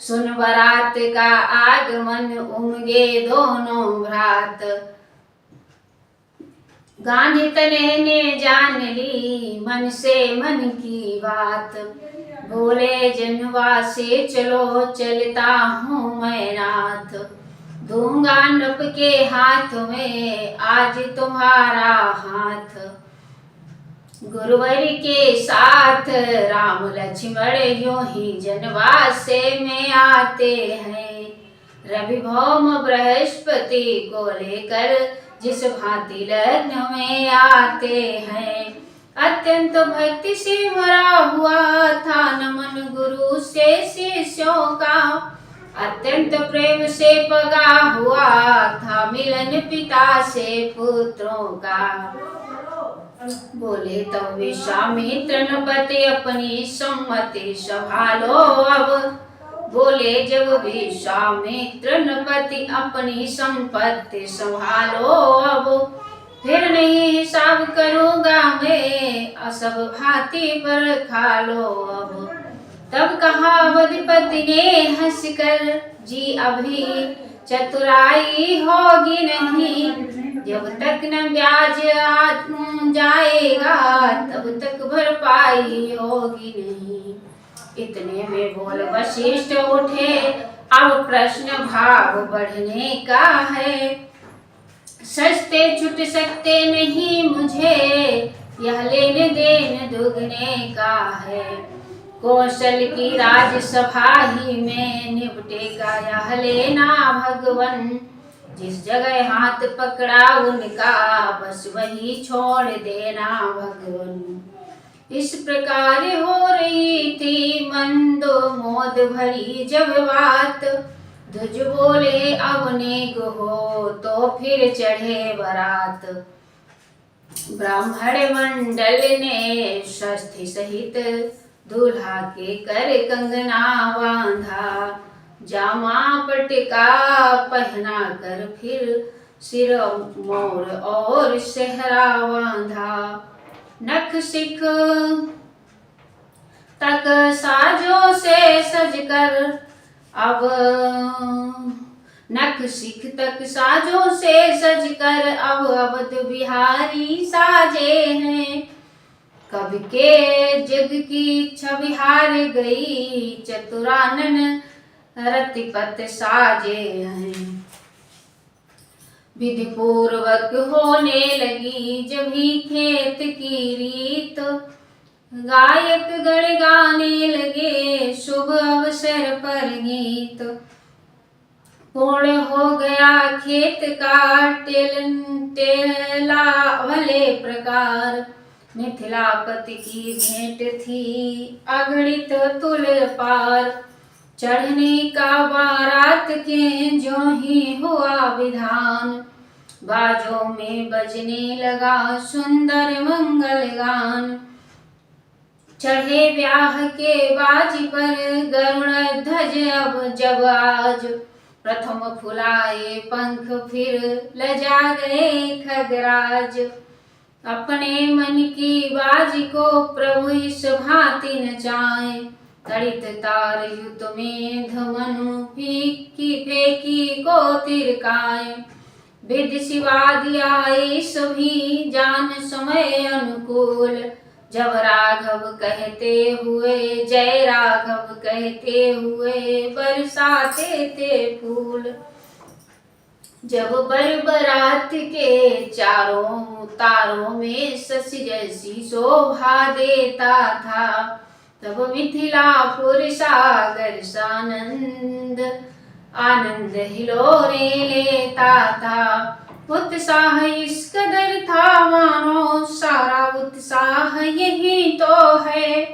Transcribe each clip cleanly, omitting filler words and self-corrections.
सुन बारात का आगमन उमगे दोनों भ्रात। गांधी तने ने जान ली मन से मन की बात। बोले जनवा से चलो चलता हूँ मैं नाथ। दूंगा नृप के हाथ में आज तुम्हारा हाथ। गुरुवर के साथ राम लक्ष्मण यूं ही जनवासे में आते हैं। रवि भौम बृहस्पति को लेकर जिस भांति लग्न में आते हैं। अत्यंत भक्ति से भरा हुआ था नमन गुरु से शिष्यों का। अत्यंत प्रेम से पगा हुआ था मिलन पिता से पुत्रों का। बोले तब विश्वामित्र नृपति अपनी सम्मति संभालो अब। बोले जब विश्वामित्र नृपति अपनी संपत्ति संभालो अब। फिर नहीं हिसाब करूंगा मैं असब भांति पर खा लो अब। तब कहा अवधिपति ने हंसकर जी अभी चतुराई होगी नहीं। जब तक न ब्याज जाएगा तब तक भरपाई होगी नहीं। इतने में बोल वशिष्ठ उठे अब प्रश्न भाव बढ़ने का है। सस्ते छुट सकते नहीं मुझे यह लेन देन दुगने का है। कौशल की राजसभा ही में निपटेगा यह लेना भगवन। जिस जगह हाथ पकड़ा उनका बस वही छोड़ देना भगवन। इस प्रकार हो रही थी मंदो मोद भरी जब बात। ध्वज बोले अब नेक हो तो फिर चढ़े बारात। ब्राह्मण मंडल ने षष्ठी सहित दूल्हा के कर कंगना बांधा। जामा पटका पहना कर फिर सिर मोर और सेहरा बांधा। नख सिख तक साजों से सजकर अब नख सिख तक साजों से सजकर अब अवध बिहारी साजे हैं। कब के जग की छवि हार गई चतुरानन रतिपत साजे हैं। विधि पूर्वक होने लगी जब ही खेत की रीत। गायक गण गाने लगे शुभ अवसर पर गीत। पूर्ण हो गया खेत का टेला भले प्रकार। मिथिलापति की भेंट थी अगणित तुल पार। चढ़ने का बारात के जो ही हुआ विधान। बाजों में बजने लगा सुंदर मंगल गान। चढ़े ब्याह के बाजी पर गरुड़ ध्वज अब जब आज। प्रथम फुलाए पंख फिर लजा गए खगराज। अपने मन की बाजी को प्रभु इस भांति नचाए। तड़ित तार युत में धमनु फीकी फेंकी को तिरकाए। विधि शिवादि आए सभी जान समय अनुकूल। जब राघव कहते हुए जय राघव कहते हुए बरसाते थे फूल। जब बरबरात के चारों तारों में शशि जैसी शोभा देता था। तब मिथिलापुर सागर सानंद आनंद हिलोरे लेता था। उत्साह इस कदर था मानो सारा उत्साह यही तो है।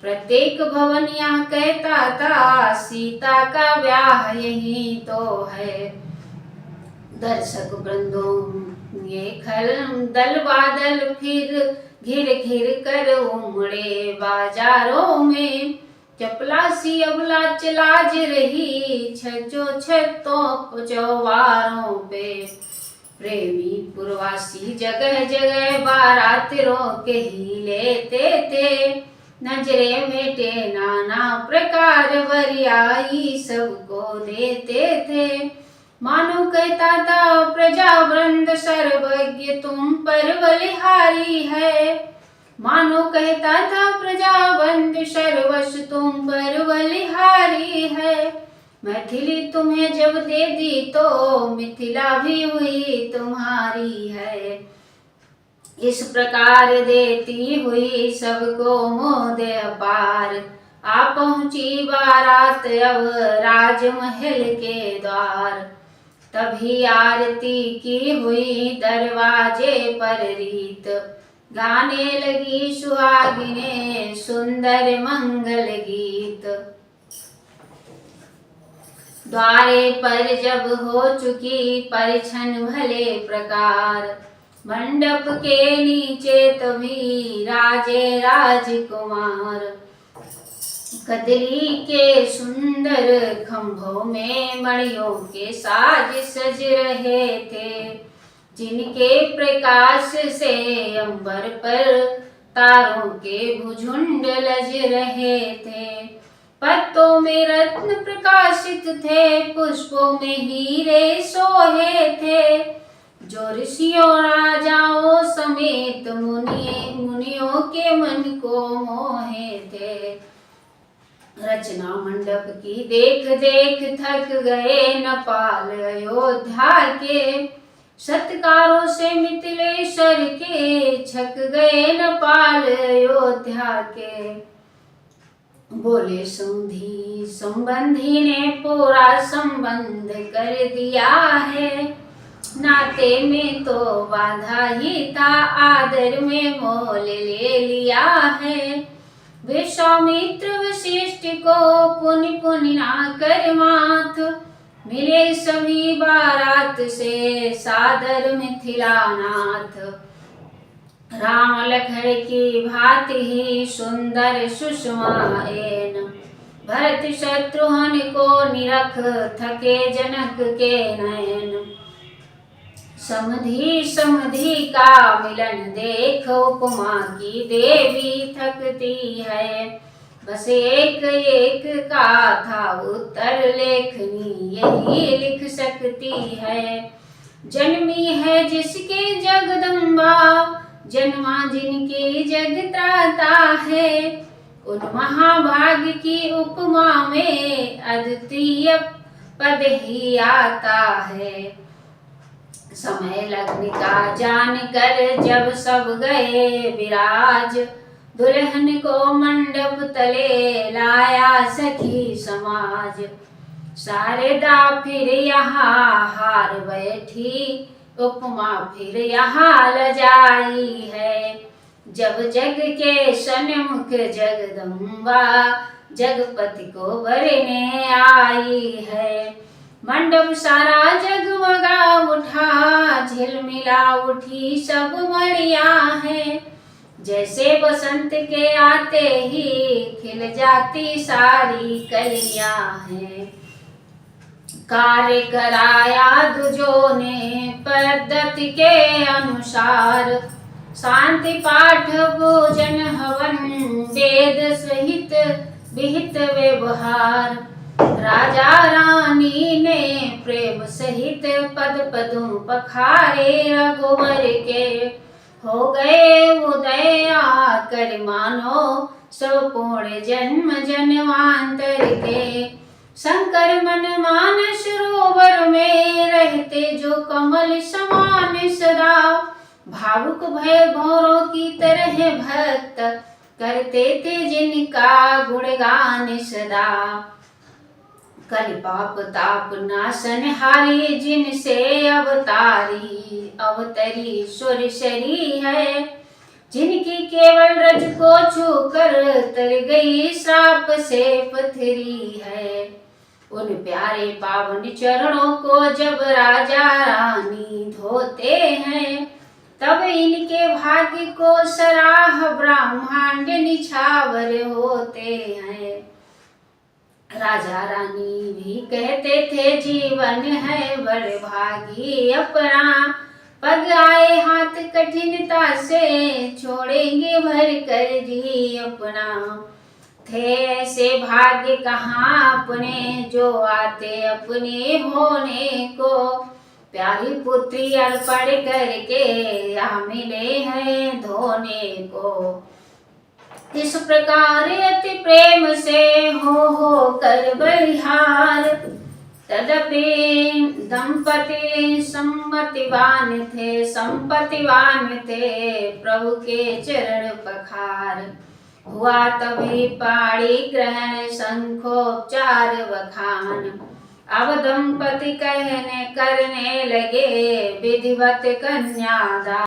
प्रत्येक भवन यहाँ कहता था सीता का ब्याह यही तो है। दर्शक वृंदों ये खल दल बादल फिर घिर घिर कर उमड़े बाजारों में। चपलासी अबला चलाज रही छजो छतों चौबारों पे। प्रेमी पुरवासी जगह जगह बारात रोक ही लेते थे। नजरे भेटे नाना प्रकार वरियाई सबको देते थे। मानो कहता था प्रजा वृंद सर्वज्ञ तुम पर बलिहारी है। मानो कहता था प्रजा वृंद सर्वस्व तुम पर बलिहारी है। मैथिली तुम्हें जब दे दी तो मिथिला भी हुई तुम्हारी है। इस प्रकार देती हुई सबको मोद अपार। आ पहुंची बारात अब राजमहल के द्वार। तभी आरती की हुई दरवाजे पर रीत। गाने लगी सुहागिने सुंदर मंगल गीत। द्वारे पर जब हो चुकी परिछन भले प्रकार। मंडप के नीचे तभी राजे राजकुमार। कदली के सुंदर खंभों में मणियों के साज सज रहे थे। जिनके प्रकाश से अंबर पर तारों के भुझुंड लज रहे थे। पत्तों में रत्न प्रकाशित थे, पुष्पों में हीरे सोहे थे। जो ऋषियों राजाओं समेत मुनियों के मन को मोहे थे। रचना मंडप की देख देख थक गए नपाल अयोध्या के। सत्कारों से मिथिलेश्वर के छक गए नपाल अयोध्या के। बोले संधि संबंधी ने पूरा संबंध कर दिया है। नाते में तो बाधा ही था, आदर में मोल ले लिया है। विश्वामित्र वशिष्ठ को पुनि पुनि ना कर माथ। मिले सभी बारात से सादर मिथिलानाथ। राम लखन की भांति ही सुंदर सुषमा एन। भरत शत्रुघ्न को निरख थके जनक के नयन। समधि समधि का मिलन देख उपमा की देवी थकती है। बस एक एक का था उत्तर लेखनी यही लिख सकती है। जन्मी है जिसके जगदम्बा, जन्मा जिनकी जगत्राता है। उन महाभाग की उपमा में अद्वितीय पद ही आता है। समय लग्न का जान कर जब सब गए विराज। दुल्हन को मंडप तले लाया सखी समाज। शारदा फिर यहाँ हार बैठी, उपमा फिर यहाँ लजाई है। जब जग के सन्मुख जगदम्बा, जगपति को भरने आई है। मंडप सारा जगमगा उठा, झिलमिला उठी सब मड़ियां हैं। जैसे बसंत के आते ही खिल जाती सारी कलियां हैं। कार्य कराया दुजों ने पद्धति के अनुसार। शांति पाठ भोजन हवन वेद सहित विहित व्यवहार। राजा रानी ने प्रेम सहित पद पदों पखारे रघुवर के। हो गए उदय आकर मानो सब पूर्ण जन्म जन्मांतर के। शंकर मन मानस सरोवर में रहते जो कमल समान सदा। भावुक भय भौरों की तरह भक्त करते थे जिनका गुणगान सदा। कल पाप ताप नाशन हारी जिनसे अवतरी सुरसरी है। जिनकी केवल रज को छूकर तर गई श्राप से पथरी है। उन प्यारे पावन चरणों को जब राजा रानी धोते हैं। तब इनके भाग्य को सराह ब्रह्मांड निछावर होते हैं। राजा रानी भी कहते थे जीवन है बड़भागी अपना। पग आए हाथ कठिनता से, छोड़ेंगे भर कर जी अपना। थे ऐसे भाग्य कहाँ अपने, जो आते अपने होने को। प्यारी पुत्री अर्पण करके, यहाँ मिले हैं धोने को। इस प्रकार अति प्रेम से हो कर बलिहार। तदपि दंपति संपत्तिवान थे, प्रभु के चरण पखार। हुआ तभी पाणी ग्रहण, शंखोपचार बखान। अब दंपति कहने करने लगे, विधिवत कन्यादान।